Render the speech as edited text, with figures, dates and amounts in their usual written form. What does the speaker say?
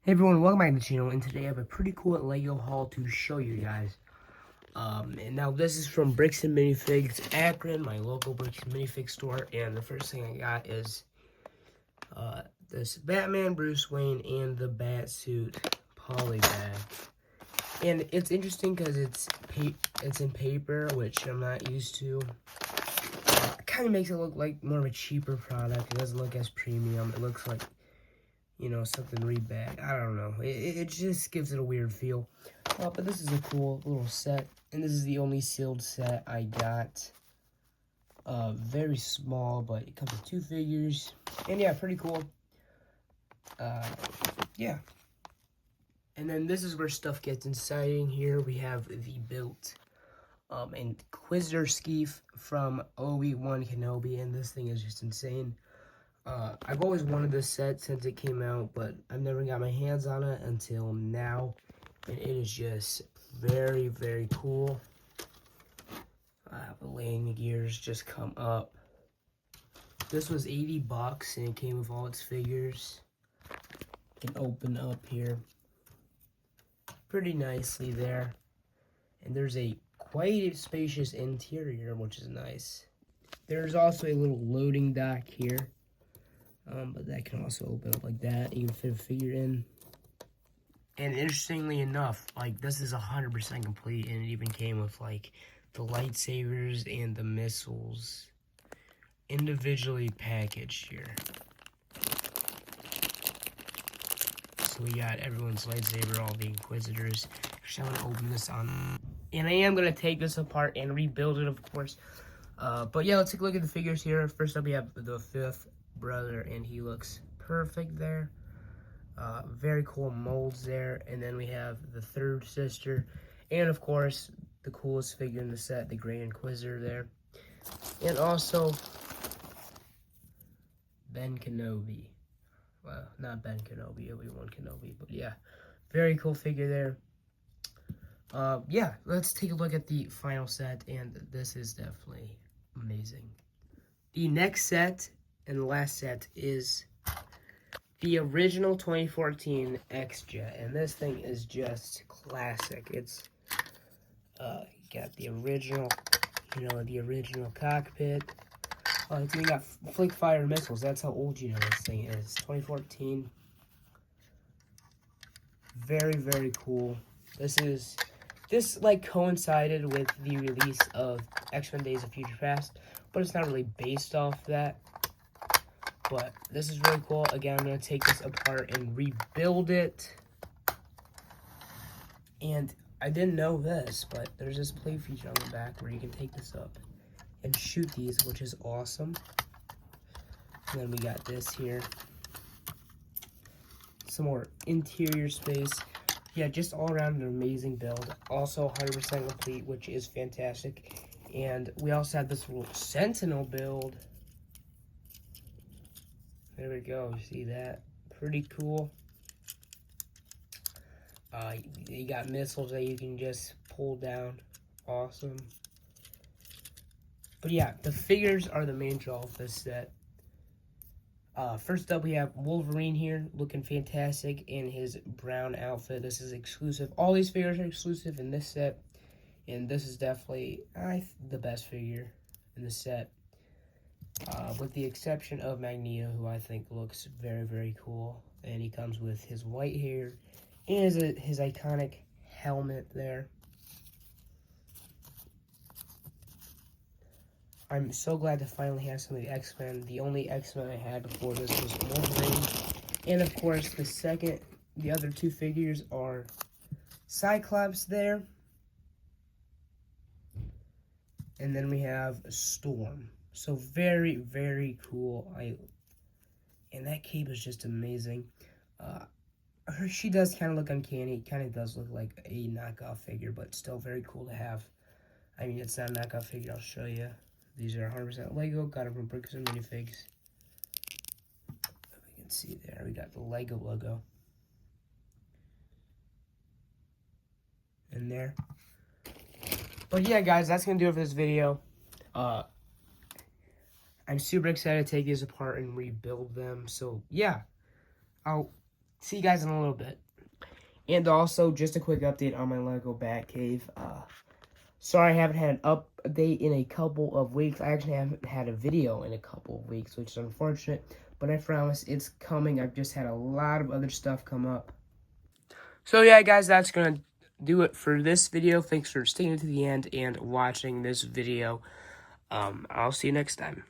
Hey everyone, welcome back to the channel, and today I have a pretty cool Lego haul to show you guys. And now this is from Bricks and Minifigs, Akron, my local Bricks and Minifigs store, and the first thing I got is this Batman, Bruce Wayne, and the Batsuit poly bag. And it's interesting because it's in paper, which I'm not used to. It kind of makes it look like more of a cheaper product. It doesn't look as premium. It looks like, you know, something rebag. I don't know. It just gives it a weird feel. But this is a cool little set. And this is the only sealed set I got. Very small, but it comes with 2 figures. And yeah, pretty cool. Yeah. And then this is where stuff gets exciting. Here we have the built Inquisitor Skeef from Obi-Wan Kenobi. And this thing is just insane. I've always wanted this set since it came out, but I've never got my hands on it until now, and it is just very, very cool. The landing gears just come up. This was $80, and it came with all its figures. You can open up here pretty nicely there, and there's a quite spacious interior, which is nice. There's also a little loading dock here. But that can also open up like that. You can fit a figure in. And interestingly enough, like, this is 100% complete, and it even came with, like, the lightsabers and the missiles individually packaged here. So we got everyone's lightsaber, all the Inquisitors. Actually, I'm going to open this on. And I am going to take this apart and rebuild it, of course. But yeah, let's take a look at the figures here. First up, we have the 5th brother, and he looks perfect there. Very cool molds there. And then we have the 3rd sister, and of course the coolest figure in the set, the Grand Inquisitor there. And also Ben Kenobi. Well, not Ben Kenobi, Obi-Wan Kenobi, but yeah, very cool figure there. Yeah, let's take a look at the final set, and this is definitely amazing. The next set and the last set is the original 2014 X-Jet, and this thing is just classic. It's got the original, you know, the original cockpit. It's even got flick fire missiles. That's how old you know this thing is. 2014. Very, very cool. This like coincided with the release of X-Men Days of Future Past, but it's not really based off that. But this is really cool. Again, I'm going to take this apart and rebuild it. And I didn't know this, but there's this play feature on the back where you can take this up and shoot these, which is awesome. And then we got this here. Some more interior space. Yeah, just all around an amazing build. Also 100% complete, which is fantastic. And we also have this little Sentinel build. There we go, you see that? Pretty cool. You got missiles that you can just pull down. Awesome. But yeah, the figures are the main draw of this set. First up, we have Wolverine here, looking fantastic in his brown outfit. This is exclusive. All these figures are exclusive in this set. And this is definitely the best figure in the set. With the exception of Magneto, who I think looks very, very cool. And he comes with his white hair and his iconic helmet there. I'm so glad to finally have some of the X-Men. The only X-Men I had before this was Wolverine. And of course, the other 2 figures are Cyclops there. And then we have Storm. So very, very cool. And that cape is just amazing. She does kind of look uncanny. It kind of does look like a knockoff figure, but still very cool to have. I mean, it's not a knockoff figure. I'll show you. These are 100% Lego. Got it from Bricks and Minifigs. We can see there. We got the Lego logo in there. But yeah, guys, that's going to do it for this video. I'm super excited to take these apart and rebuild them. So, yeah. I'll see you guys in a little bit. And also, just a quick update on my Lego Batcave. Sorry I haven't had an update in a couple of weeks. I actually haven't had a video in a couple of weeks, which is unfortunate. But I promise it's coming. I've just had a lot of other stuff come up. So yeah, guys, that's going to do it for this video. Thanks for staying to the end and watching this video. I'll see you next time.